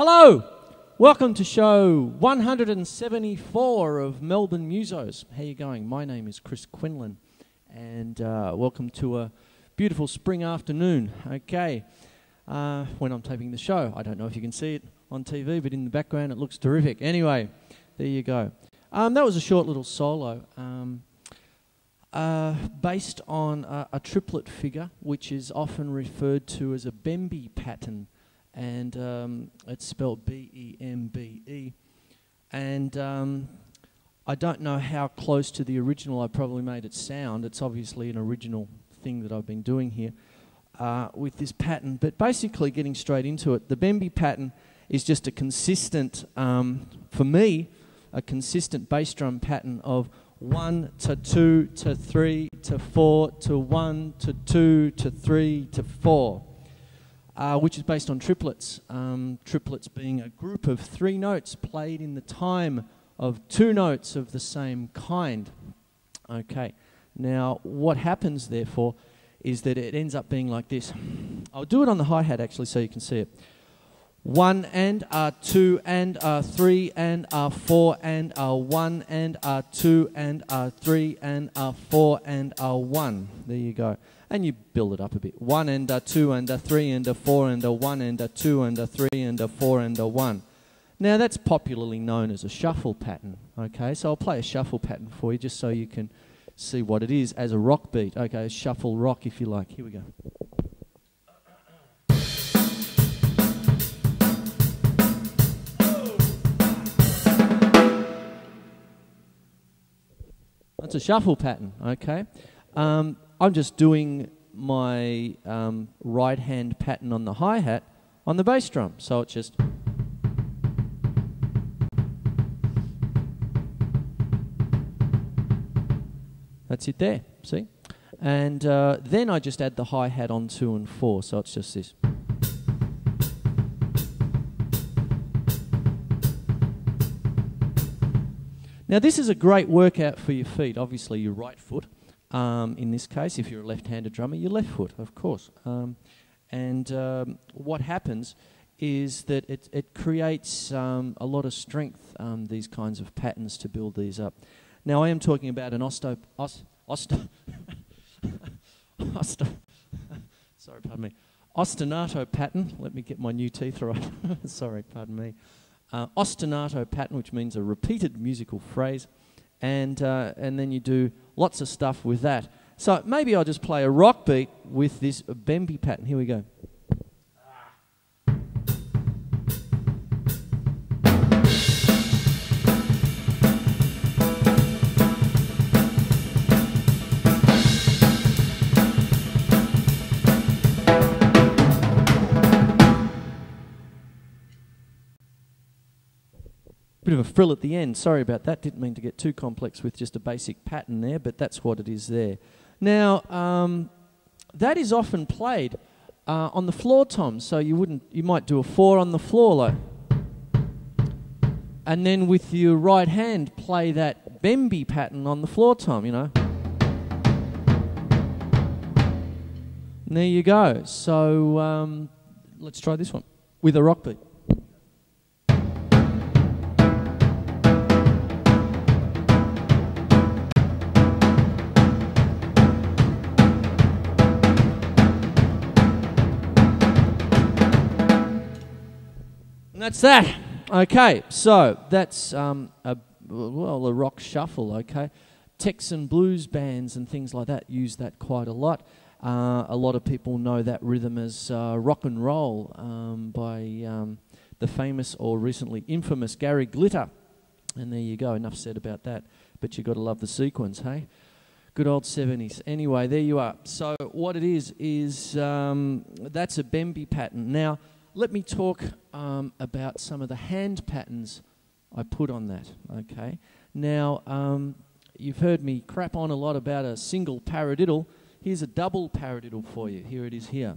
Hello! Welcome to show 174 of Melbourne Musos. How you going? My name is Chris Quinlan, and welcome to a beautiful spring afternoon. Okay, when I'm taping the show, I don't know if you can see it on TV, but in the background it looks terrific. Anyway, there you go. That was a short little solo based on a triplet figure, which is often referred to as a Bembe pattern. And it's spelled B-E-M-B-E. And I don't know how close to the original I probably made it sound. It's obviously an original thing that I've been doing here with this pattern. But basically, getting straight into it, the Bembe pattern is just a consistent, for me, a consistent bass drum pattern of 1 to 2 to 3 to 4 to 1 to 2 to 3 to 4. Which is based on triplets. Triplets being a group of 3 notes played in the time of 2 notes of the same kind. Okay, now what happens therefore is that it ends up being like this. I'll do it on the hi-hat actually so you can see it. 1 and 2 and 3 and 4 and 1 and 2 and 3 and 4 and 1. There you go. And you build it up a bit. 1 and 2 and 3 and 4 and 1 and 2 and 3 and 4 and 1. Now that's popularly known as a shuffle pattern. Okay, so I'll play a shuffle pattern for you just so you can see what it is as a rock beat. Okay, shuffle rock if you like. Here we go. That's a shuffle pattern. Okay. I'm just doing my right hand pattern on the hi-hat on the bass drum. So it's just... That's it there, see? And then I just add the hi-hat on 2 and 4, so it's just this. Now this is a great workout for your feet, obviously your right foot. In this case, if you're a left-handed drummer, your left foot, of course. What happens is that it creates a lot of strength, these kinds of patterns to build these up. Now, I am talking about an ostinato pattern. Let me get my new teeth right. Sorry, pardon me. Ostinato pattern, which means a repeated musical phrase. And then you do lots of stuff with that. So maybe I'll just play a rock beat with this Bembe pattern. Here we go. Bit of a frill at the end, sorry about that, didn't mean to get too complex with just a basic pattern there, but that's what it is there. Now, that is often played on the floor tom, so you might do a 4 on the floor, like, and then with your right hand play that Bembe pattern on the floor tom, you know. And there you go, so let's try this one with a rock beat. That's that. Okay, so that's a rock shuffle, okay. Texan blues bands and things like that use that quite a lot. A lot of people know that rhythm as rock and roll by the famous or recently infamous Gary Glitter. And there you go, enough said about that. But you've got to love the sequence, hey? Good old 70s. Anyway, there you are. So what it is that's a Bembe pattern. Now, let me talk about some of the hand patterns I put on that, okay? Now, you've heard me crap on a lot about a single paradiddle. Here's a double paradiddle for you. Here it is here.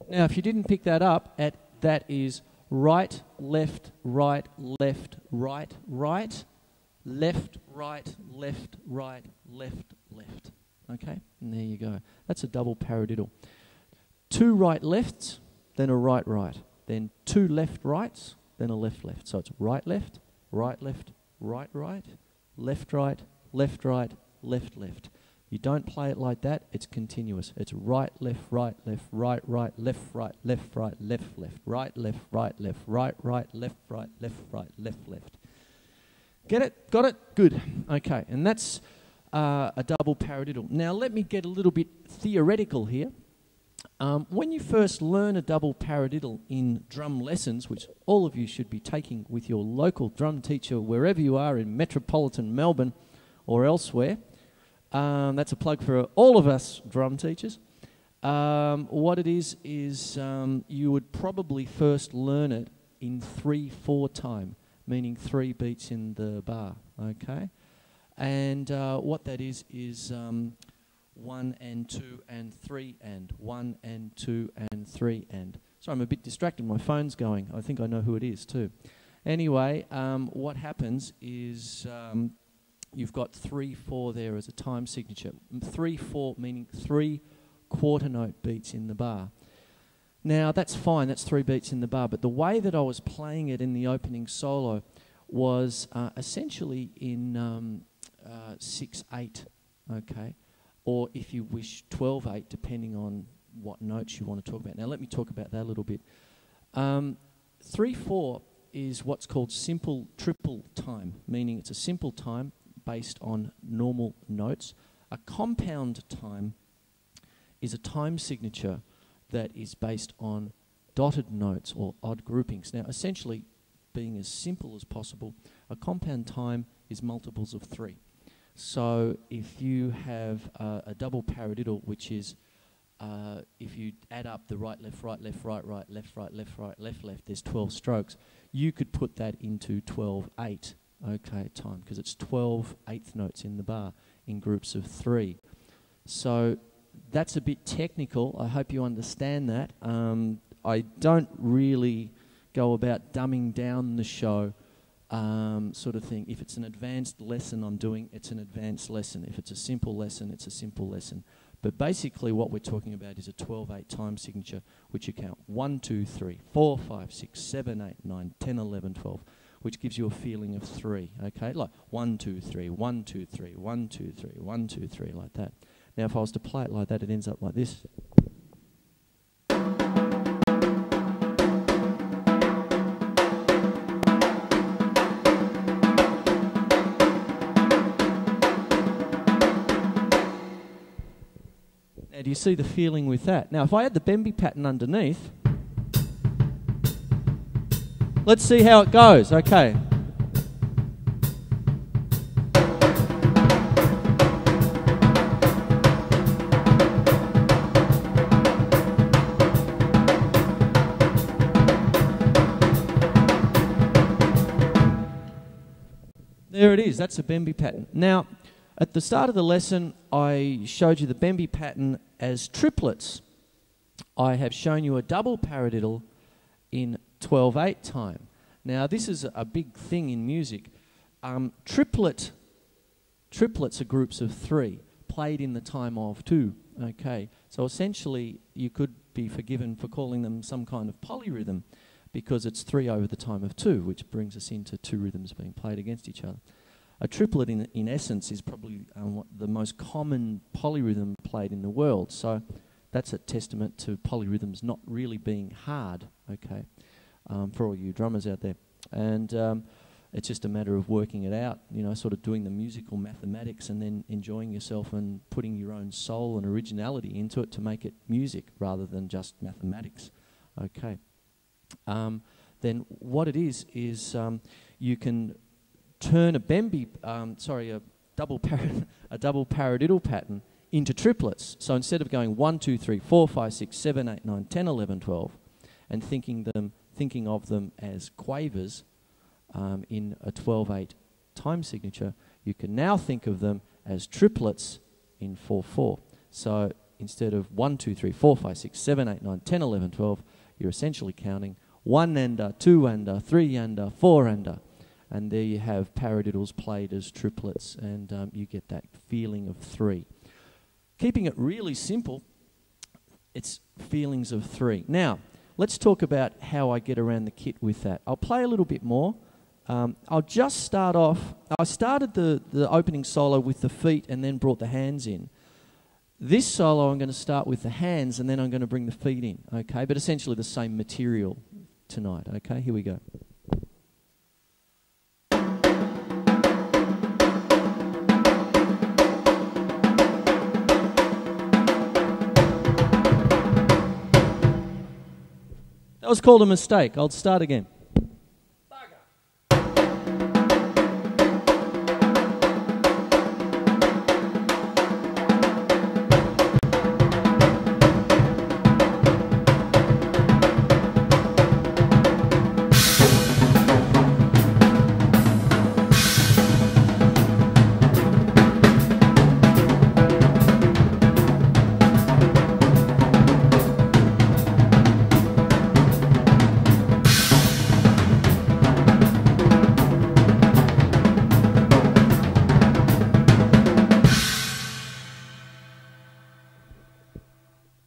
Now, if you didn't pick that up, that is right, left, right, left, right, right, left, right, left, right, left, left. Okay, and there you go. That's a double paradiddle. 2 right lefts, then a right right. Then 2 left rights, then a left left. So it's right left, right left, right right, left right, left right, left left. You don't play it like that, it's continuous. It's right, left, right, left, right, right, left, right, left, right, left, left, right, left, right, left, right, right, left, right, left, right, left, left. Get it? Got it? Good. Okay, and that's a double paradiddle. Now let me get a little bit theoretical here. When you first learn a double paradiddle in drum lessons, which all of you should be taking with your local drum teacher wherever you are in metropolitan Melbourne or elsewhere, that's a plug for all of us drum teachers. What it is you would probably first learn it in 3/4 time, meaning 3 beats in the bar, okay? And what that is 1 and 2 and 3 and 1 and 2 and 3 and. Sorry, I'm a bit distracted. My phone's going. I think I know who it is too. Anyway, what happens is you've got 3/4 there as a time signature. 3/4 meaning 3 quarter note beats in the bar. Now that's fine. That's 3 beats in the bar. But the way that I was playing it in the opening solo was essentially in 6/8. Okay. Or if you wish 12/8, depending on what notes you want to talk about. Now let me talk about that a little bit. 3/4 is what's called simple triple time, meaning it's a simple time based on normal notes. A compound time is a time signature that is based on dotted notes or odd groupings. Now essentially, being as simple as possible, a compound time is multiples of 3. So if you have a double paradiddle, which is if you add up the right, left, right, left, right, right, left, right, left, right, left, left, there's 12 strokes. You could put that into 12/8, okay, time, because it's 12 eighth notes in the bar in groups of 3. So that's a bit technical. I hope you understand that. I don't really go about dumbing down the show. Sort of thing. If it's an advanced lesson I'm doing, it's an advanced lesson. If it's a simple lesson, it's a simple lesson. But basically what we're talking about is a 12/8 time signature, which you count 1, 2, 3, 4, 5, 6, 7, 8, 9, 10, 11, 12, which gives you a feeling of 3, okay? Like 1, 2, 3, 1, 2, 3, 1, 2, 3, 1, 2, 3, like that. Now if I was to play it like that, it ends up like this. Do you see the feeling with that? Now, if I had the Bembe pattern underneath, let's see how it goes. Okay. There it is. That's a Bembe pattern. Now, at the start of the lesson, I showed you the Bembe pattern as triplets. I have shown you a double paradiddle in 12/8 time. Now, this is a big thing in music. Triplets are groups of 3, played in the time of 2. Okay, so essentially, you could be forgiven for calling them some kind of polyrhythm, because it's 3 over the time of 2, which brings us into 2 rhythms being played against each other. A triplet, in essence, is probably the most common polyrhythm played in the world. So that's a testament to polyrhythms not really being hard, okay, for all you drummers out there. And it's just a matter of working it out, you know, sort of doing the musical mathematics and then enjoying yourself and putting your own soul and originality into it to make it music rather than just mathematics, okay. Then what it is you can turn a double paradiddle pattern into triplets. So instead of going 1, 2, 3, 4, 5, 6, 7, 8, 9, 10, 11, 12, and thinking of them as quavers in a 12/8 time signature, you can now think of them as triplets in 4/4. So instead of 1, 2, 3, 4, 5, 6, 7, 8, 9, 10, 11, 12, you're essentially counting 1 under, 2 under, 3 under, 4 under. And there you have paradiddles played as triplets, and you get that feeling of 3. Keeping it really simple, it's feelings of 3. Now, let's talk about how I get around the kit with that. I'll play a little bit more. I'll just start off. I started the opening solo with the feet and then brought the hands in. This solo I'm going to start with the hands and then I'm going to bring the feet in, okay? But essentially the same material tonight, okay? Here we go. That was called a mistake. I'll start again.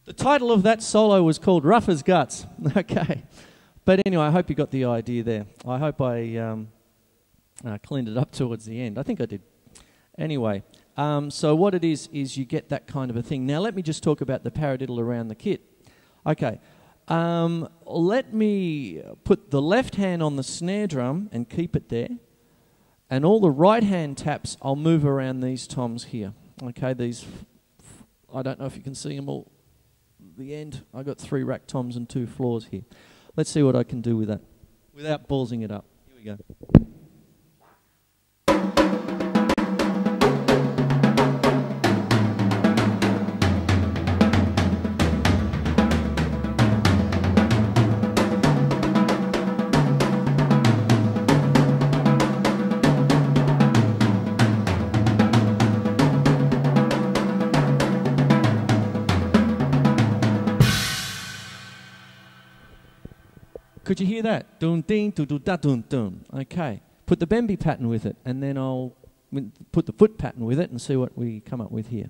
The title of that solo was called Rough as Guts. Okay. But anyway, I hope you got the idea there. I hope I cleaned it up towards the end. I think I did. Anyway, so what it is you get that kind of a thing. Now let me just talk about the paradiddle around the kit. Okay. Let me put the left hand on the snare drum and keep it there. And all the right hand taps, I'll move around these toms here. Okay, these, I don't know if you can see them all. The end, I got 3 rack toms and 2 floors here. Let's see what I can do with that without ballsing it up. Here we go. Could you hear that? Dun ding dun dun da dun dun. Okay. Put the Bembe pattern with it, and then I'll put the foot pattern with it and see what we come up with here.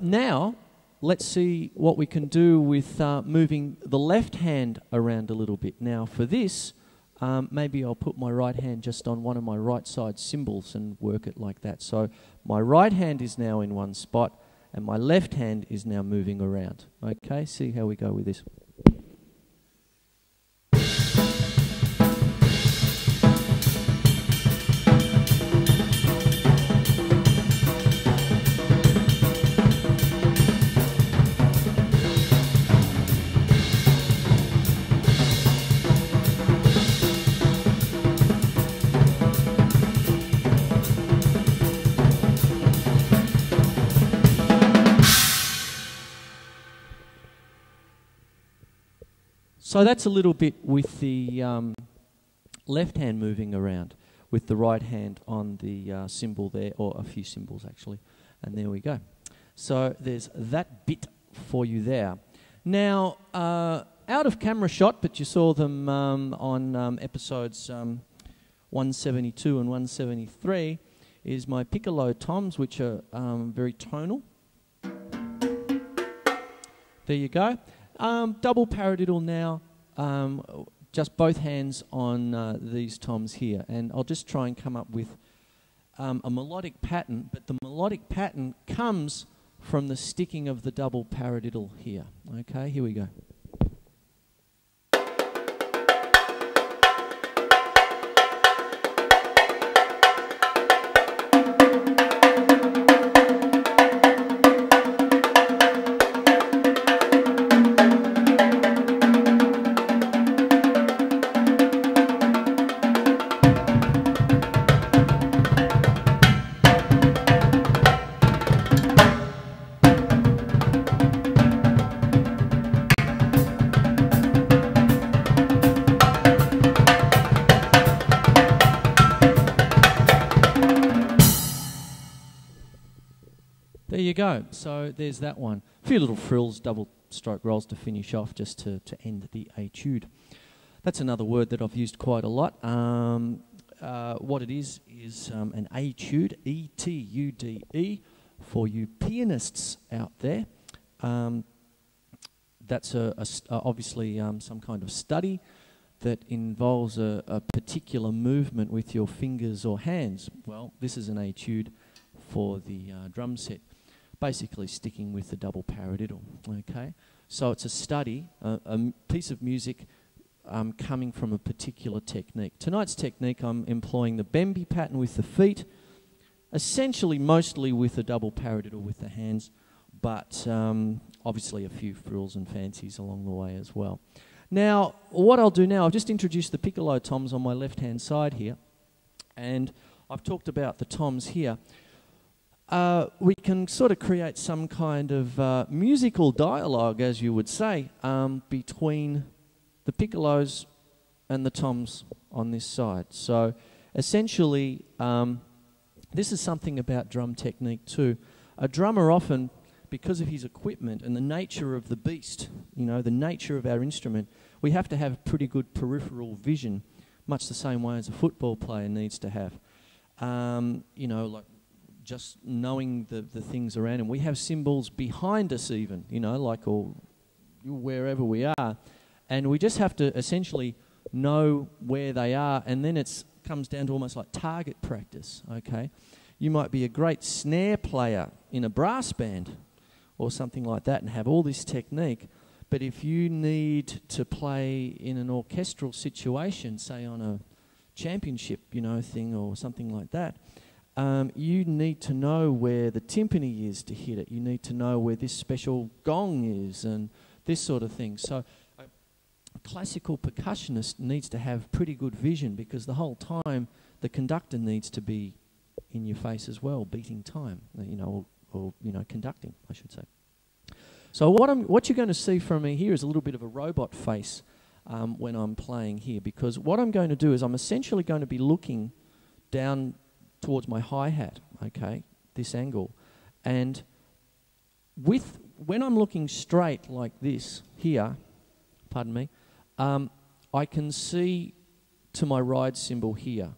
Now, let's see what we can do with moving the left hand around a little bit. Now, for this, maybe I'll put my right hand just on one of my right side cymbals and work it like that. So my right hand is now in one spot, and my left hand is now moving around. Okay, see how we go with this. So that's a little bit with the left hand moving around, with the right hand on the cymbal there, or a few cymbals actually. And there we go. So there's that bit for you there. Now, out of camera shot, but you saw them on episodes 172 and 173, is my piccolo toms, which are very tonal. There you go. Double paradiddle now, just both hands on these toms here, and I'll just try and come up with a melodic pattern, but the melodic pattern comes from the sticking of the double paradiddle here. Okay, here we go. there you go. So there's that one. A few little frills, double stroke rolls to finish off, just to end the etude. That's another word that I've used quite a lot. What it is an etude, E-T-U-D-E, for you pianists out there. That's obviously some kind of study that involves a particular movement with your fingers or hands. Well, this is an etude for the drum set, basically sticking with the double paradiddle. Okay, so it's a study, a piece of music coming from a particular technique. Tonight's technique, I'm employing the Bembe pattern with the feet, essentially mostly with a double paradiddle with the hands, but obviously a few frills and fancies along the way as well. Now, what I'll do now, I've just introduced the piccolo toms on my left-hand side here, and I've talked about the toms here. We can sort of create some kind of musical dialogue, as you would say, between the piccolos and the toms on this side. So, essentially, this is something about drum technique too. A drummer often, because of his equipment and the nature of the beast, you know, the nature of our instrument, we have to have pretty good peripheral vision, much the same way as a football player needs to have. You know, like just knowing the things around him. We have cymbals behind us even, you know, like or wherever we are. And we just have to essentially know where they are, and then it comes down to almost like target practice, okay? You might be a great snare player in a brass band or something like that and have all this technique, but if you need to play in an orchestral situation, say on a championship, you know, thing or something like that, you need to know where the timpani is to hit it. You need to know where this special gong is and this sort of thing. So a classical percussionist needs to have pretty good vision, because the whole time the conductor needs to be in your face as well, beating time, you know, or you know, conducting, I should say. So what you're going to see from me here is a little bit of a robot face when I'm playing here, because what I'm going to do is I'm essentially going to be looking down towards my hi-hat, okay, this angle, and when I'm looking straight like this here, pardon me, I can see to my ride cymbal here,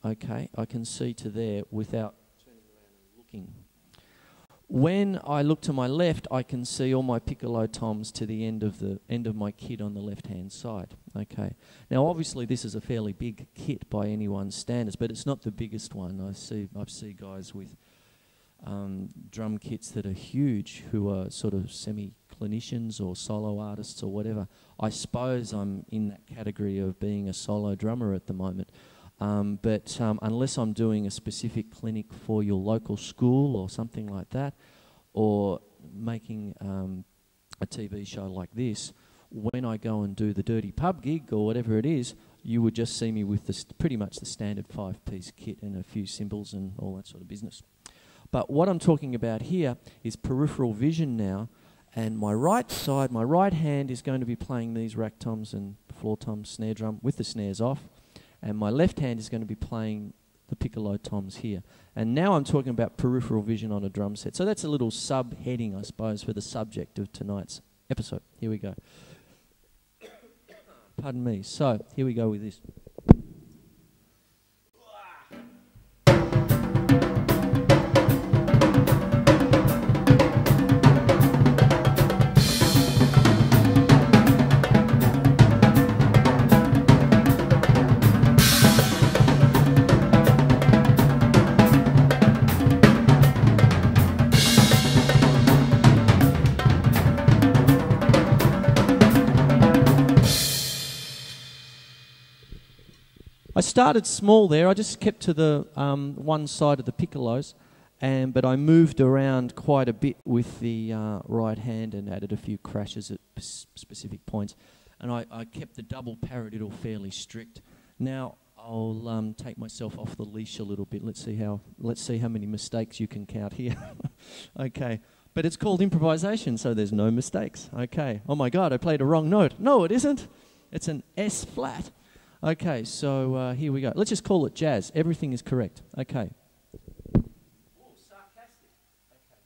okay, I can see to there without turning around and looking. When I look to my left, I can see all my piccolo toms to the end of my kit on the left-hand side. Okay. Now, obviously, this is a fairly big kit by anyone's standards, but it's not the biggest one. I see guys with drum kits that are huge, who are sort of semi-clinicians or solo artists or whatever. I suppose I'm in that category of being a solo drummer at the moment. But unless I'm doing a specific clinic for your local school or something like that, or making a TV show like this, when I go and do the dirty pub gig or whatever it is, you would just see me with pretty much the standard 5-piece kit and a few cymbals and all that sort of business. But what I'm talking about here is peripheral vision now, and my right side, my right hand is going to be playing these rack toms and floor toms, snare drum with the snares off. And my left hand is going to be playing the piccolo toms here. And now I'm talking about peripheral vision on a drum set. So that's a little subheading, I suppose, for the subject of tonight's episode. Here we go. Pardon me. So here we go with this. I started small there. I just kept to the one side of the piccolos, but I moved around quite a bit with the right hand and added a few crashes at specific points. And I kept the double paradiddle fairly strict. Now I'll take myself off the leash a little bit. Let's see how many mistakes you can count here. Okay, but it's called improvisation, so there's no mistakes. Okay. Oh my God, I played a wrong note. No, it isn't. It's an S flat. Okay, so here we go. Let's just call it jazz. Everything is correct. Okay. Oh, sarcastic. Okay.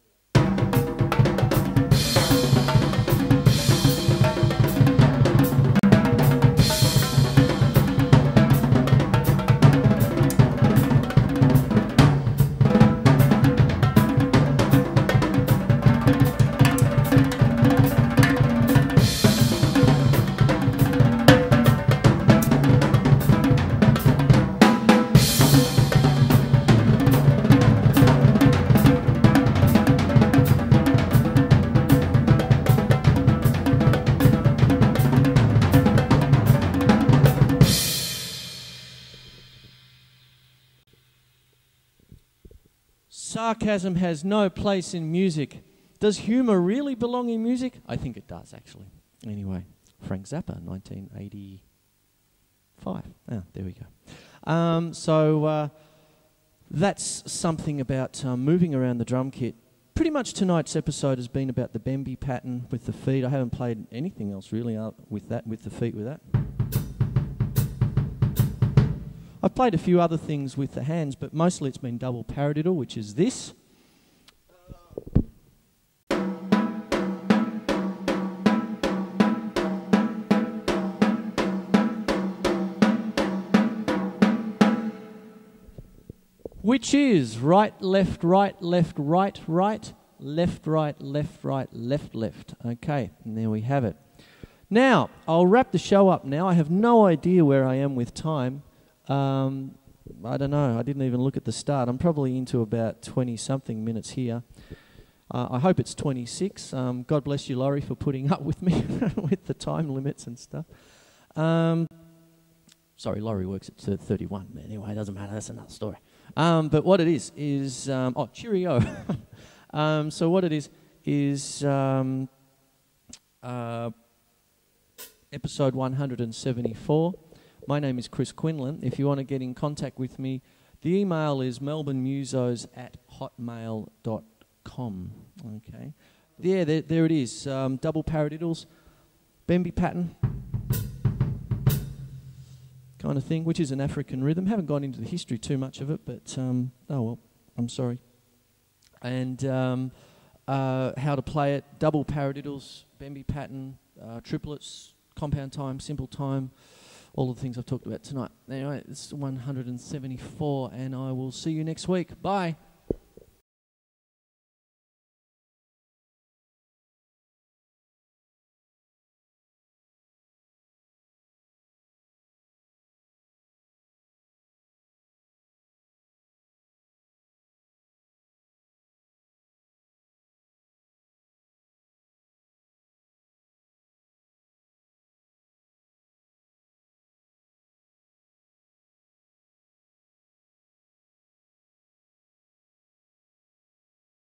Sarcasm has no place in music. Does humour really belong in music? I think it does, actually. Anyway, Frank Zappa, 1985. Ah, there we go. That's something about moving around the drum kit. Pretty much tonight's episode has been about the Bembe pattern with the feet. I haven't played anything else really with the feet with that. I've played a few other things with the hands, but mostly it's been double paradiddle, which is this. Which is right, left, right, left, right, right, left, right, left, right, left, left. Okay, and there we have it. Now, I'll wrap the show up now. I have no idea where I am with time. I don't know. I didn't even look at the start. I'm probably into about 20-something minutes here. I hope it's 26. God bless you, Laurie, for putting up with me with the time limits and stuff. Sorry, Laurie works at 31. Anyway, it doesn't matter. That's another story. But what it is cheerio. So what it is episode 174. My name is Chris Quinlan. If you want to get in contact with me, the email is melbournemusos@hotmail.com. Okay. Yeah, there it is. Double paradiddles, Bembe pattern kind of thing, which is an African rhythm. Haven't gone into the history too much of it, but oh well, I'm sorry. And how to play it, double paradiddles, Bembe pattern, triplets, compound time, simple time, all the things I've talked about tonight. Anyway, it's 174, and I will see you next week. Bye.